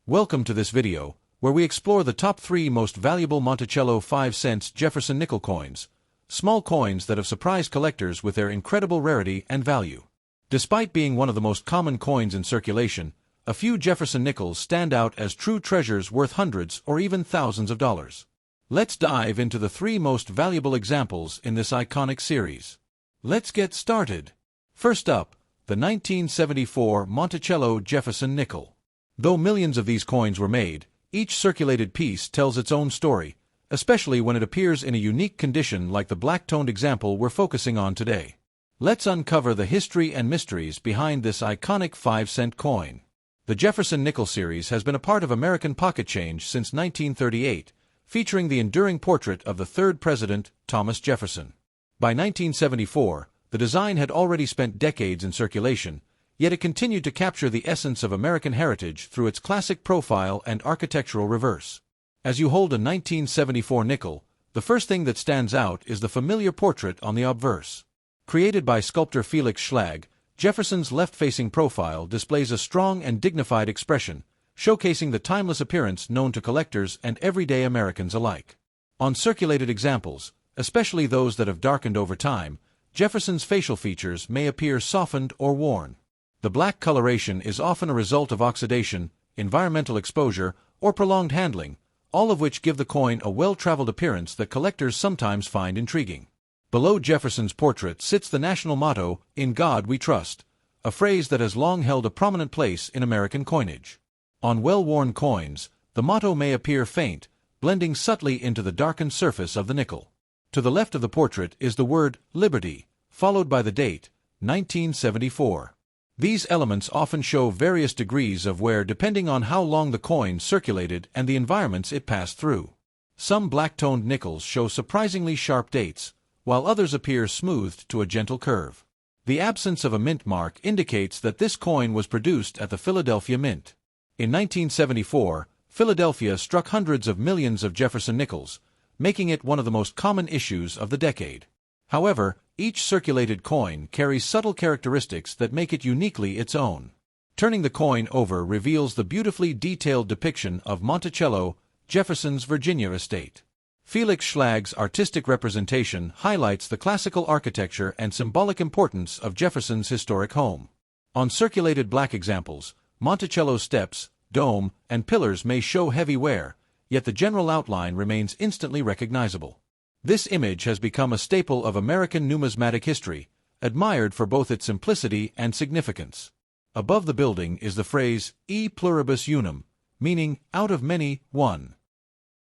Welcome to this video, where we explore the top 3 most valuable Monticello 5-cent Jefferson nickel coins, small coins that have surprised collectors with their incredible rarity and value. Despite being one of the most common coins in circulation, a few Jefferson nickels stand out as true treasures worth hundreds or even thousands of dollars. Let's dive into the 3 most valuable examples in this iconic series. Let's get started. First up, the 1974 Monticello Jefferson nickel. Though millions of these coins were made, each circulated piece tells its own story, especially when it appears in a unique condition like the black-toned example we're focusing on today. Let's uncover the history and mysteries behind this iconic 5-cent coin. The Jefferson nickel series has been a part of American pocket change since 1938, featuring the enduring portrait of the 3rd President, Thomas Jefferson. By 1974, the design had already spent decades in circulation, yet it continued to capture the essence of American heritage through its classic profile and architectural reverse. As you hold a 1974 nickel, the first thing that stands out is the familiar portrait on the obverse. Created by sculptor Felix Schlag, Jefferson's left-facing profile displays a strong and dignified expression, showcasing the timeless appearance known to collectors and everyday Americans alike. On circulated examples, especially those that have darkened over time, Jefferson's facial features may appear softened or worn. The black coloration is often a result of oxidation, environmental exposure, or prolonged handling, all of which give the coin a well-traveled appearance that collectors sometimes find intriguing. Below Jefferson's portrait sits the national motto, "In God We Trust," a phrase that has long held a prominent place in American coinage. On well-worn coins, the motto may appear faint, blending subtly into the darkened surface of the nickel. To the left of the portrait is the word "Liberty," followed by the date, 1974. These elements often show various degrees of wear depending on how long the coin circulated and the environments it passed through. Some black-toned nickels show surprisingly sharp dates, while others appear smoothed to a gentle curve. The absence of a mint mark indicates that this coin was produced at the Philadelphia Mint. In 1974, Philadelphia struck hundreds of millions of Jefferson nickels, making it one of the most common issues of the decade. However, each circulated coin carries subtle characteristics that make it uniquely its own. Turning the coin over reveals the beautifully detailed depiction of Monticello, Jefferson's Virginia estate. Felix Schlag's artistic representation highlights the classical architecture and symbolic importance of Jefferson's historic home. On circulated black examples, Monticello's steps, dome, and pillars may show heavy wear, yet the general outline remains instantly recognizable. This image has become a staple of American numismatic history, admired for both its simplicity and significance. Above the building is the phrase, "E pluribus unum," meaning, "out of many, one."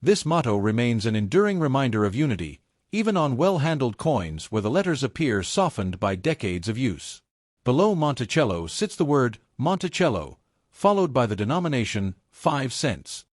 This motto remains an enduring reminder of unity, even on well-handled coins where the letters appear softened by decades of use. Below Monticello sits the word Monticello, followed by the denomination 5 cents.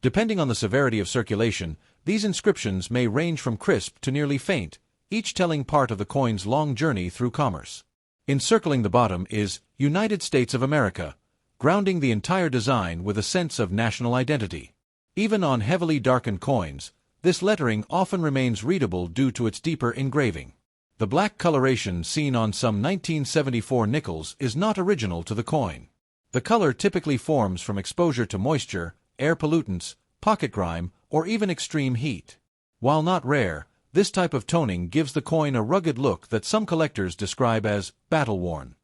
Depending on the severity of circulation, these inscriptions may range from crisp to nearly faint, each telling part of the coin's long journey through commerce. Encircling the bottom is United States of America, grounding the entire design with a sense of national identity. Even on heavily darkened coins, this lettering often remains readable due to its deeper engraving. The black coloration seen on some 1974 nickels is not original to the coin. The color typically forms from exposure to moisture, air pollutants, pocket grime, or even extreme heat. While not rare, this type of toning gives the coin a rugged look that some collectors describe as battle-worn.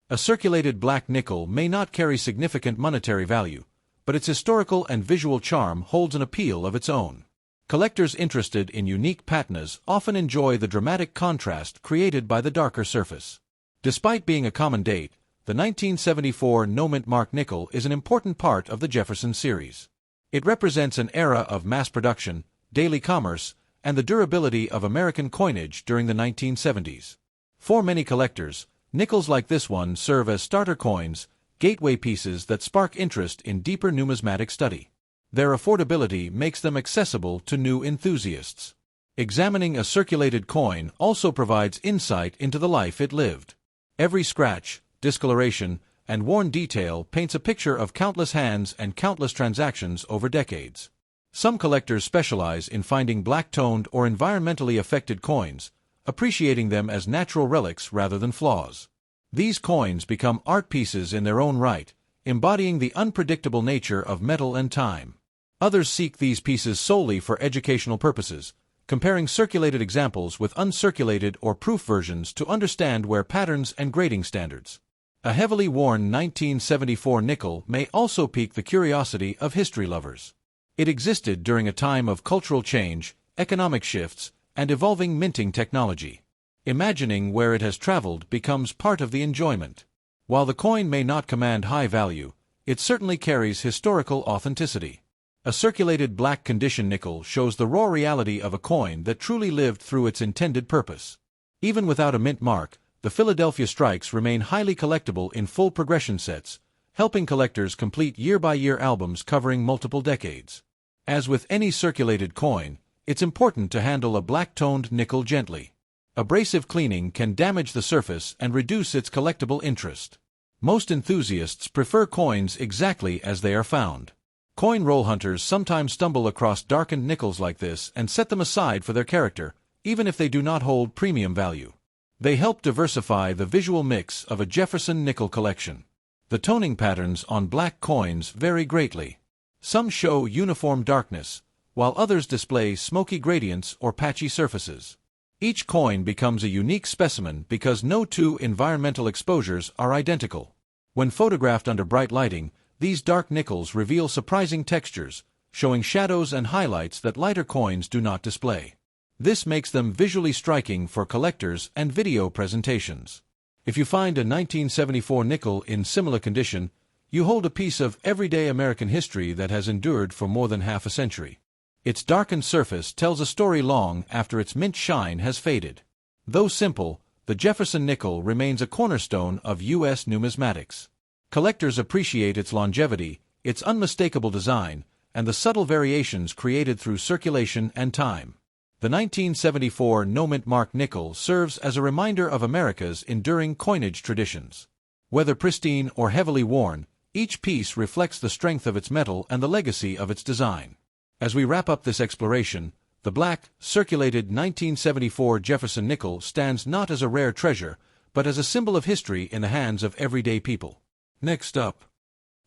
A circulated black nickel may not carry significant monetary value, but its historical and visual charm holds an appeal of its own. Collectors interested in unique patinas often enjoy the dramatic contrast created by the darker surface. Despite being a common date, the 1974 no-mint mark nickel is an important part of the Jefferson series. It represents an era of mass production, daily commerce, and the durability of American coinage during the 1970s. For many collectors, nickels like this one serve as starter coins, gateway pieces that spark interest in deeper numismatic study. Their affordability makes them accessible to new enthusiasts. Examining a circulated coin also provides insight into the life it lived. Every scratch, discoloration, and worn detail paints a picture of countless hands and countless transactions over decades. Some collectors specialize in finding black-toned or environmentally affected coins, appreciating them as natural relics rather than flaws. These coins become art pieces in their own right, embodying the unpredictable nature of metal and time. Others seek these pieces solely for educational purposes, comparing circulated examples with uncirculated or proof versions to understand wear patterns and grading standards. A heavily worn 1974 nickel may also pique the curiosity of history lovers. It existed during a time of cultural change, economic shifts, and evolving minting technology. Imagining where it has traveled becomes part of the enjoyment. While the coin may not command high value, it certainly carries historical authenticity. A circulated black condition nickel shows the raw reality of a coin that truly lived through its intended purpose. Even without a mint mark, the Philadelphia strikes remain highly collectible in full progression sets, helping collectors complete year-by-year albums covering multiple decades. As with any circulated coin, it's important to handle a black-toned nickel gently. Abrasive cleaning can damage the surface and reduce its collectible interest. Most enthusiasts prefer coins exactly as they are found. Coin roll hunters sometimes stumble across darkened nickels like this and set them aside for their character, even if they do not hold premium value. They help diversify the visual mix of a Jefferson nickel collection. The toning patterns on black coins vary greatly. Some show uniform darkness, while others display smoky gradients or patchy surfaces. Each coin becomes a unique specimen because no two environmental exposures are identical. When photographed under bright lighting, these dark nickels reveal surprising textures, showing shadows and highlights that lighter coins do not display. This makes them visually striking for collectors and video presentations. If you find a 1974 nickel in similar condition, you hold a piece of everyday American history that has endured for more than half a century. Its darkened surface tells a story long after its mint shine has faded. Though simple, the Jefferson nickel remains a cornerstone of U.S. numismatics. Collectors appreciate its longevity, its unmistakable design, and the subtle variations created through circulation and time. The 1974 no-mint mark nickel serves as a reminder of America's enduring coinage traditions. Whether pristine or heavily worn, each piece reflects the strength of its metal and the legacy of its design. As we wrap up this exploration, the black, circulated 1974 Jefferson nickel stands not as a rare treasure, but as a symbol of history in the hands of everyday people. Next up,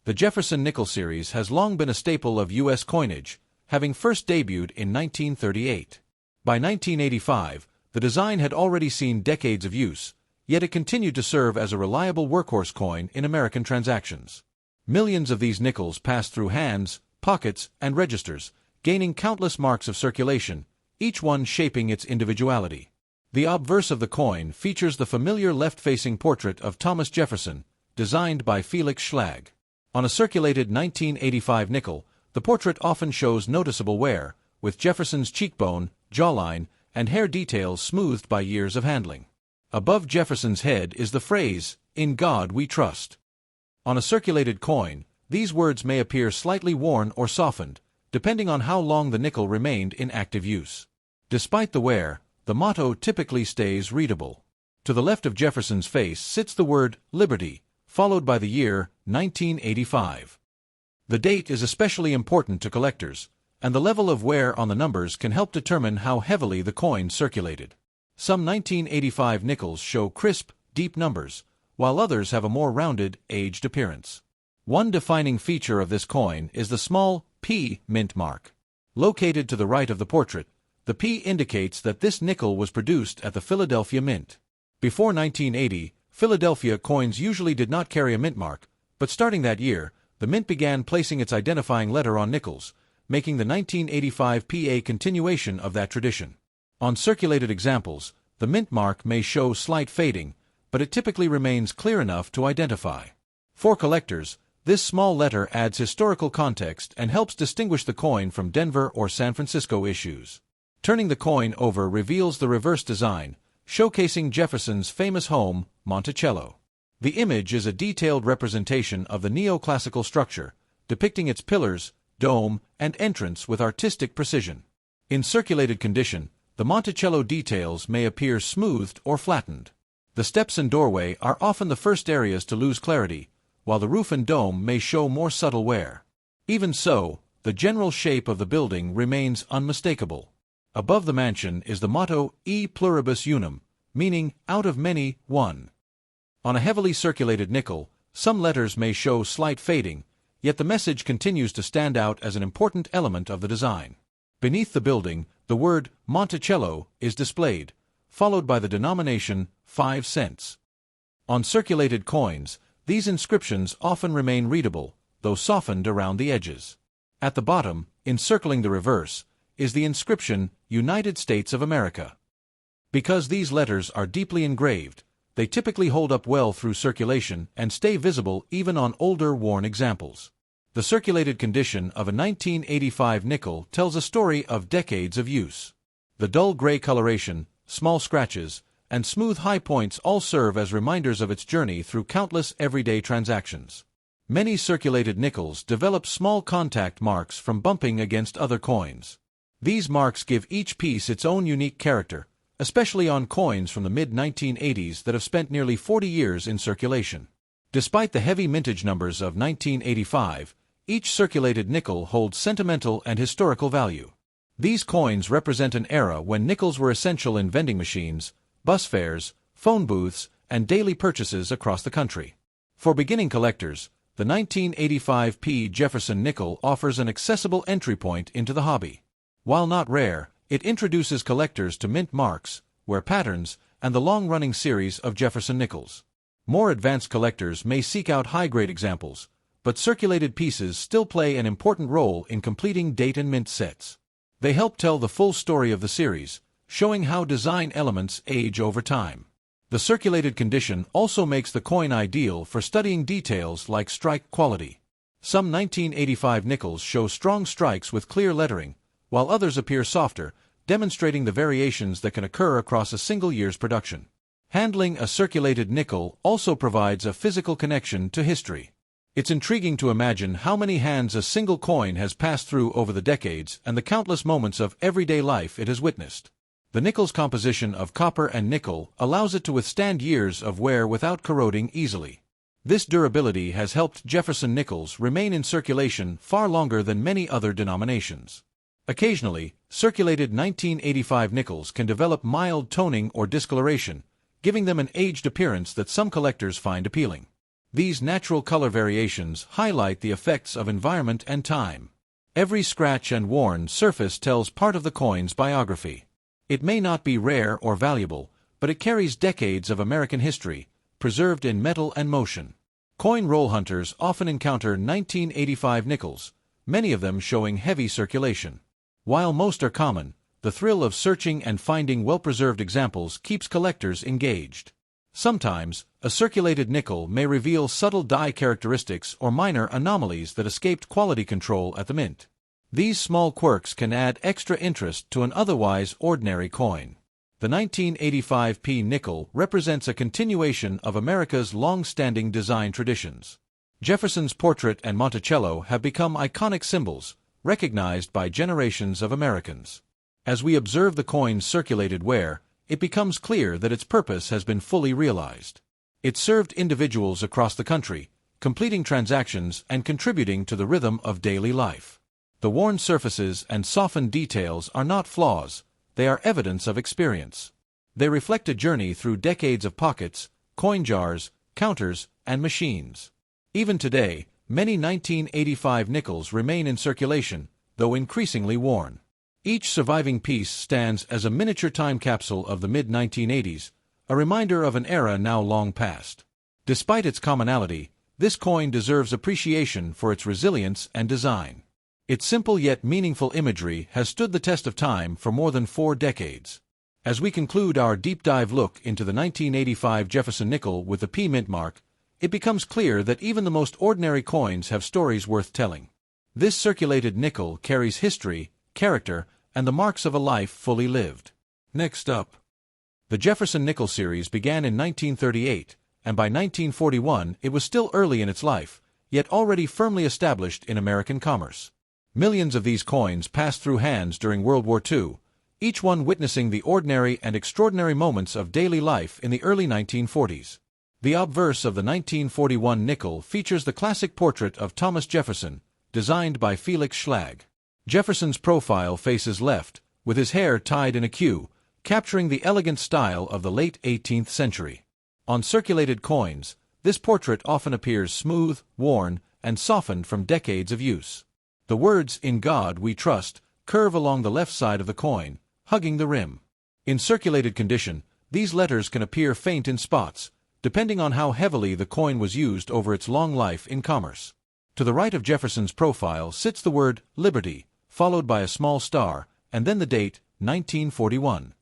the Jefferson nickel series has long been a staple of U.S. coinage, having first debuted in 1938. By 1985, the design had already seen decades of use, yet it continued to serve as a reliable workhorse coin in American transactions. Millions of these nickels passed through hands, pockets, and registers, gaining countless marks of circulation, each one shaping its individuality. The obverse of the coin features the familiar left-facing portrait of Thomas Jefferson, designed by Felix Schlag. On a circulated 1985 nickel, the portrait often shows noticeable wear, with Jefferson's cheekbone, jawline, and hair details smoothed by years of handling. Above Jefferson's head is the phrase, "In God we trust." On a circulated coin, these words may appear slightly worn or softened, depending on how long the nickel remained in active use. Despite the wear, the motto typically stays readable. To the left of Jefferson's face sits the word Liberty, followed by the year 1985. The date is especially important to collectors, and the level of wear on the numbers can help determine how heavily the coin circulated. Some 1985 nickels show crisp, deep numbers, while others have a more rounded, aged appearance. One defining feature of this coin is the small P mint mark. Located to the right of the portrait, the P indicates that this nickel was produced at the Philadelphia Mint. Before 1980, Philadelphia coins usually did not carry a mint mark, but starting that year, the mint began placing its identifying letter on nickels, making the 1985 P a continuation of that tradition. On circulated examples, the mint mark may show slight fading, but it typically remains clear enough to identify. For collectors, this small letter adds historical context and helps distinguish the coin from Denver or San Francisco issues. Turning the coin over reveals the reverse design, showcasing Jefferson's famous home, Monticello. The image is a detailed representation of the neoclassical structure, depicting its pillars, dome, and entrance with artistic precision. In circulated condition, the Monticello details may appear smoothed or flattened. The steps and doorway are often the first areas to lose clarity, while the roof and dome may show more subtle wear. Even so, the general shape of the building remains unmistakable. Above the mansion is the motto E pluribus unum, meaning out of many, one. On a heavily circulated nickel, Some letters may show slight fading, yet the message continues to stand out as an important element of the design. Beneath the building, the word Monticello is displayed, followed by the denomination 5 cents. On circulated coins, these inscriptions often remain readable, though softened around the edges. At the bottom, encircling the reverse, is the inscription United States of America. Because these letters are deeply engraved, they typically hold up well through circulation and stay visible even on older worn examples. The circulated condition of a 1985 nickel tells a story of decades of use. The dull gray coloration, small scratches, and smooth high points all serve as reminders of its journey through countless everyday transactions. Many circulated nickels develop small contact marks from bumping against other coins. These marks give each piece its own unique character, especially on coins from the mid-1980s that have spent nearly 40 years in circulation. Despite the heavy mintage numbers of 1985, each circulated nickel holds sentimental and historical value. These coins represent an era when nickels were essential in vending machines, bus fares, phone booths, and daily purchases across the country. For beginning collectors, the 1985 Jefferson nickel offers an accessible entry point into the hobby. While not rare, it introduces collectors to mint marks, wear patterns, and the long-running series of Jefferson nickels. More advanced collectors may seek out high-grade examples, but circulated pieces still play an important role in completing date and mint sets. They help tell the full story of the series, showing how design elements age over time. The circulated condition also makes the coin ideal for studying details like strike quality. Some 1985 nickels show strong strikes with clear lettering, while others appear softer, demonstrating the variations that can occur across a single year's production. Handling a circulated nickel also provides a physical connection to history. It's intriguing to imagine how many hands a single coin has passed through over the decades and the countless moments of everyday life it has witnessed. The nickel's composition of copper and nickel allows it to withstand years of wear without corroding easily. This durability has helped Jefferson nickels remain in circulation far longer than many other denominations. Occasionally, circulated 1985 nickels can develop mild toning or discoloration, giving them an aged appearance that some collectors find appealing. These natural color variations highlight the effects of environment and time. Every scratch and worn surface tells part of the coin's biography. It may not be rare or valuable, but it carries decades of American history, preserved in metal and motion. Coin roll hunters often encounter 1985 nickels, many of them showing heavy circulation. While most are common, the thrill of searching and finding well-preserved examples keeps collectors engaged. Sometimes, a circulated nickel may reveal subtle die characteristics or minor anomalies that escaped quality control at the mint. These small quirks can add extra interest to an otherwise ordinary coin. The 1985 nickel represents a continuation of America's long-standing design traditions. Jefferson's portrait and Monticello have become iconic symbols, recognized by generations of Americans. As we observe the coin's circulated wear, it becomes clear that its purpose has been fully realized. It served individuals across the country, completing transactions and contributing to the rhythm of daily life. The worn surfaces and softened details are not flaws, they are evidence of experience. They reflect a journey through decades of pockets, coin jars, counters, and machines. Even today, many 1985 nickels remain in circulation, though increasingly worn. Each surviving piece stands as a miniature time capsule of the mid-1980s, a reminder of an era now long past. Despite its commonality, this coin deserves appreciation for its resilience and design. Its simple yet meaningful imagery has stood the test of time for more than 4 decades. As we conclude our deep dive look into the 1985 Jefferson nickel with the P mint mark, it becomes clear that even the most ordinary coins have stories worth telling. This circulated nickel carries history, character, and the marks of a life fully lived. Next up, the Jefferson nickel series began in 1938, and by 1941 it was still early in its life, yet already firmly established in American commerce. Millions of these coins passed through hands during World War II, each one witnessing the ordinary and extraordinary moments of daily life in the early 1940s. The obverse of the 1941 nickel features the classic portrait of Thomas Jefferson, designed by Felix Schlag. Jefferson's profile faces left, with his hair tied in a queue, capturing the elegant style of the late 18th century. On circulated coins, this portrait often appears smooth, worn, and softened from decades of use. The words, "In God We Trust," curve along the left side of the coin, hugging the rim. In circulated condition, these letters can appear faint in spots, depending on how heavily the coin was used over its long life in commerce. To the right of Jefferson's profile sits the word Liberty, followed by a small star, and then the date, 1941.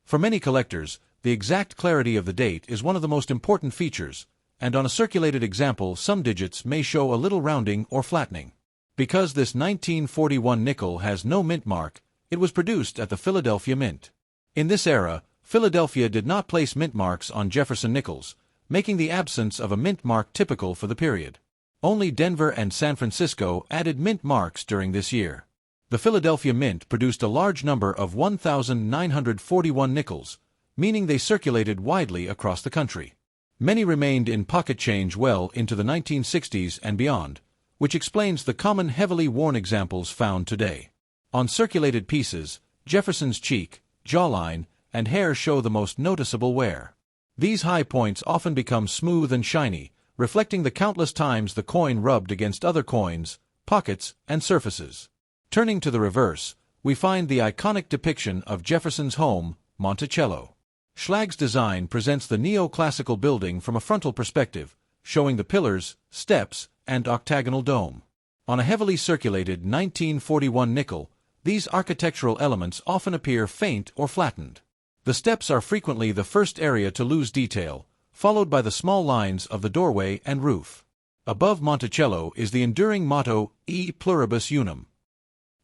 For many collectors, the exact clarity of the date is one of the most important features, and on a circulated example some digits may show a little rounding or flattening. Because this 1941 nickel has no mint mark, it was produced at the Philadelphia Mint. In this era, Philadelphia did not place mint marks on Jefferson nickels, making the absence of a mint mark typical for the period. Only Denver and San Francisco added mint marks during this year. The Philadelphia Mint produced a large number of 1,941 nickels, meaning they circulated widely across the country. Many remained in pocket change well into the 1960s and beyond, which explains the common heavily worn examples found today. On circulated pieces, Jefferson's cheek, jawline, and hair show the most noticeable wear. These high points often become smooth and shiny, reflecting the countless times the coin rubbed against other coins, pockets, and surfaces. Turning to the reverse, we find the iconic depiction of Jefferson's home, Monticello. Schlag's design presents the neoclassical building from a frontal perspective, showing the pillars, steps, and octagonal dome. On a heavily circulated 1941 nickel, these architectural elements often appear faint or flattened. The steps are frequently the first area to lose detail, followed by the small lines of the doorway and roof. Above Monticello is the enduring motto, E pluribus unum.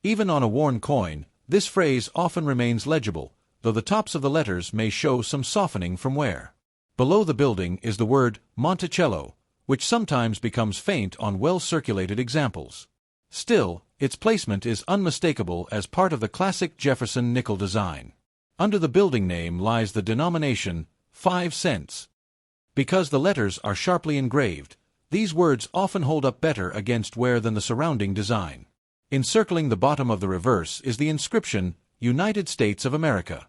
Even on a worn coin, this phrase often remains legible, though the tops of the letters may show some softening from wear. Below the building is the word Monticello, which sometimes becomes faint on well-circulated examples. Still, its placement is unmistakable as part of the classic Jefferson nickel design. Under the building name lies the denomination, 5 cents. Because the letters are sharply engraved, these words often hold up better against wear than the surrounding design. Encircling the bottom of the reverse is the inscription, United States of America.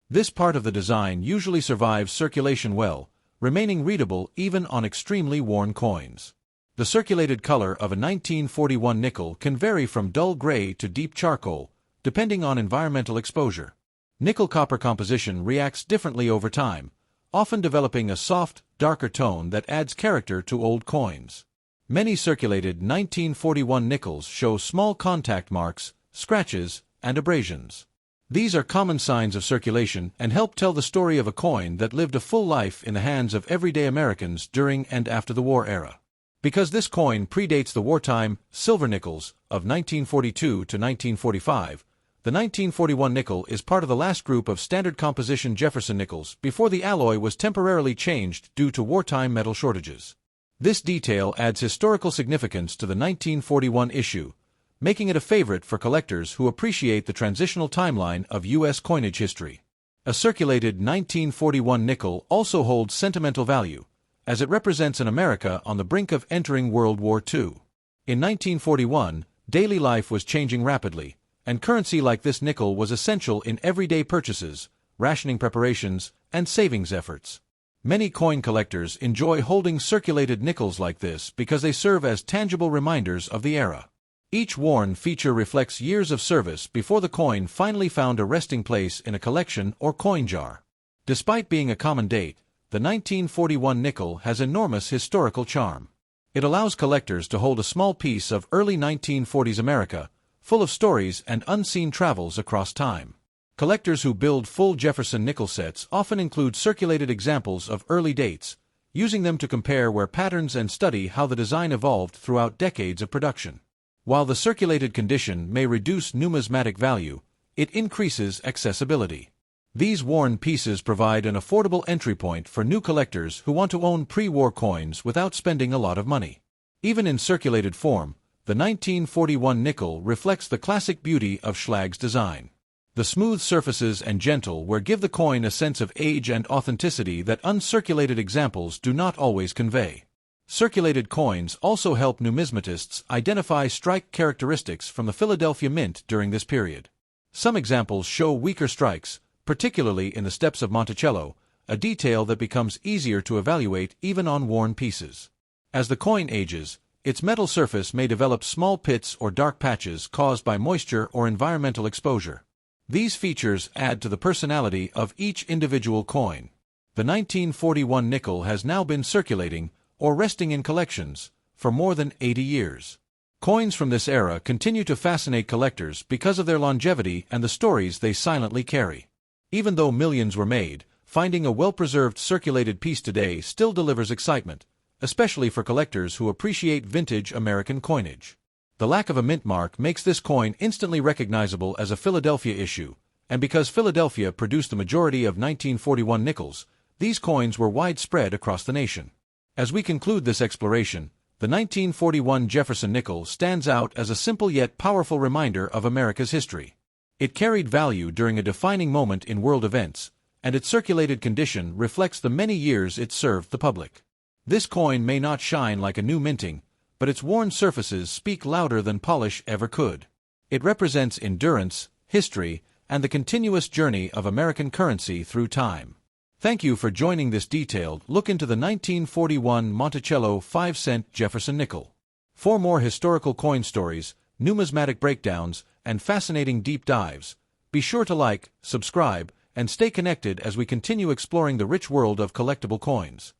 This part of the design usually survives circulation well, remaining readable even on extremely worn coins. The circulated color of a 1941 nickel can vary from dull gray to deep charcoal, depending on environmental exposure. Nickel-copper composition reacts differently over time, often developing a soft, darker tone that adds character to old coins. Many circulated 1941 nickels show small contact marks, scratches, and abrasions. These are common signs of circulation and help tell the story of a coin that lived a full life in the hands of everyday Americans during and after the war era. Because this coin predates the wartime silver nickels of 1942 to 1945, the 1941 nickel is part of the last group of standard composition Jefferson nickels before the alloy was temporarily changed due to wartime metal shortages. This detail adds historical significance to the 1941 issue, making it a favorite for collectors who appreciate the transitional timeline of U.S. coinage history. A circulated 1941 nickel also holds sentimental value, as it represents an America on the brink of entering World War II. In 1941, daily life was changing rapidly, and currency like this nickel was essential in everyday purchases, rationing preparations, and savings efforts. Many coin collectors enjoy holding circulated nickels like this because they serve as tangible reminders of the era. Each worn feature reflects years of service before the coin finally found a resting place in a collection or coin jar. Despite being a common date, the 1941 nickel has enormous historical charm. It allows collectors to hold a small piece of early 1940s America, full of stories and unseen travels across time. Collectors who build full Jefferson nickel sets often include circulated examples of early dates, using them to compare wear patterns and study how the design evolved throughout decades of production. While the circulated condition may reduce numismatic value, it increases accessibility. These worn pieces provide an affordable entry point for new collectors who want to own pre-war coins without spending a lot of money. Even in circulated form, the 1941 nickel reflects the classic beauty of Schlag's design. The smooth surfaces and gentle wear give the coin a sense of age and authenticity that uncirculated examples do not always convey. Circulated coins also help numismatists identify strike characteristics from the Philadelphia Mint during this period. Some examples show weaker strikes, particularly in the steps of Monticello, a detail that becomes easier to evaluate even on worn pieces. As the coin ages, its metal surface may develop small pits or dark patches caused by moisture or environmental exposure. These features add to the personality of each individual coin. The 1941 nickel has now been circulating, or resting in collections, for more than 80 years. Coins from this era continue to fascinate collectors because of their longevity and the stories they silently carry. Even though millions were made, finding a well-preserved circulated piece today still delivers excitement, especially for collectors who appreciate vintage American coinage. The lack of a mint mark makes this coin instantly recognizable as a Philadelphia issue, and because Philadelphia produced the majority of 1941 nickels, these coins were widespread across the nation. As we conclude this exploration, the 1941 Jefferson nickel stands out as a simple yet powerful reminder of America's history. It carried value during a defining moment in world events, and its circulated condition reflects the many years it served the public. This coin may not shine like a new minting, but its worn surfaces speak louder than polish ever could. It represents endurance, history, and the continuous journey of American currency through time. Thank you for joining this detailed look into the 1941 Monticello 5-cent Jefferson nickel. For more historical coin stories, numismatic breakdowns, and fascinating deep dives, be sure to like, subscribe, and stay connected as we continue exploring the rich world of collectible coins.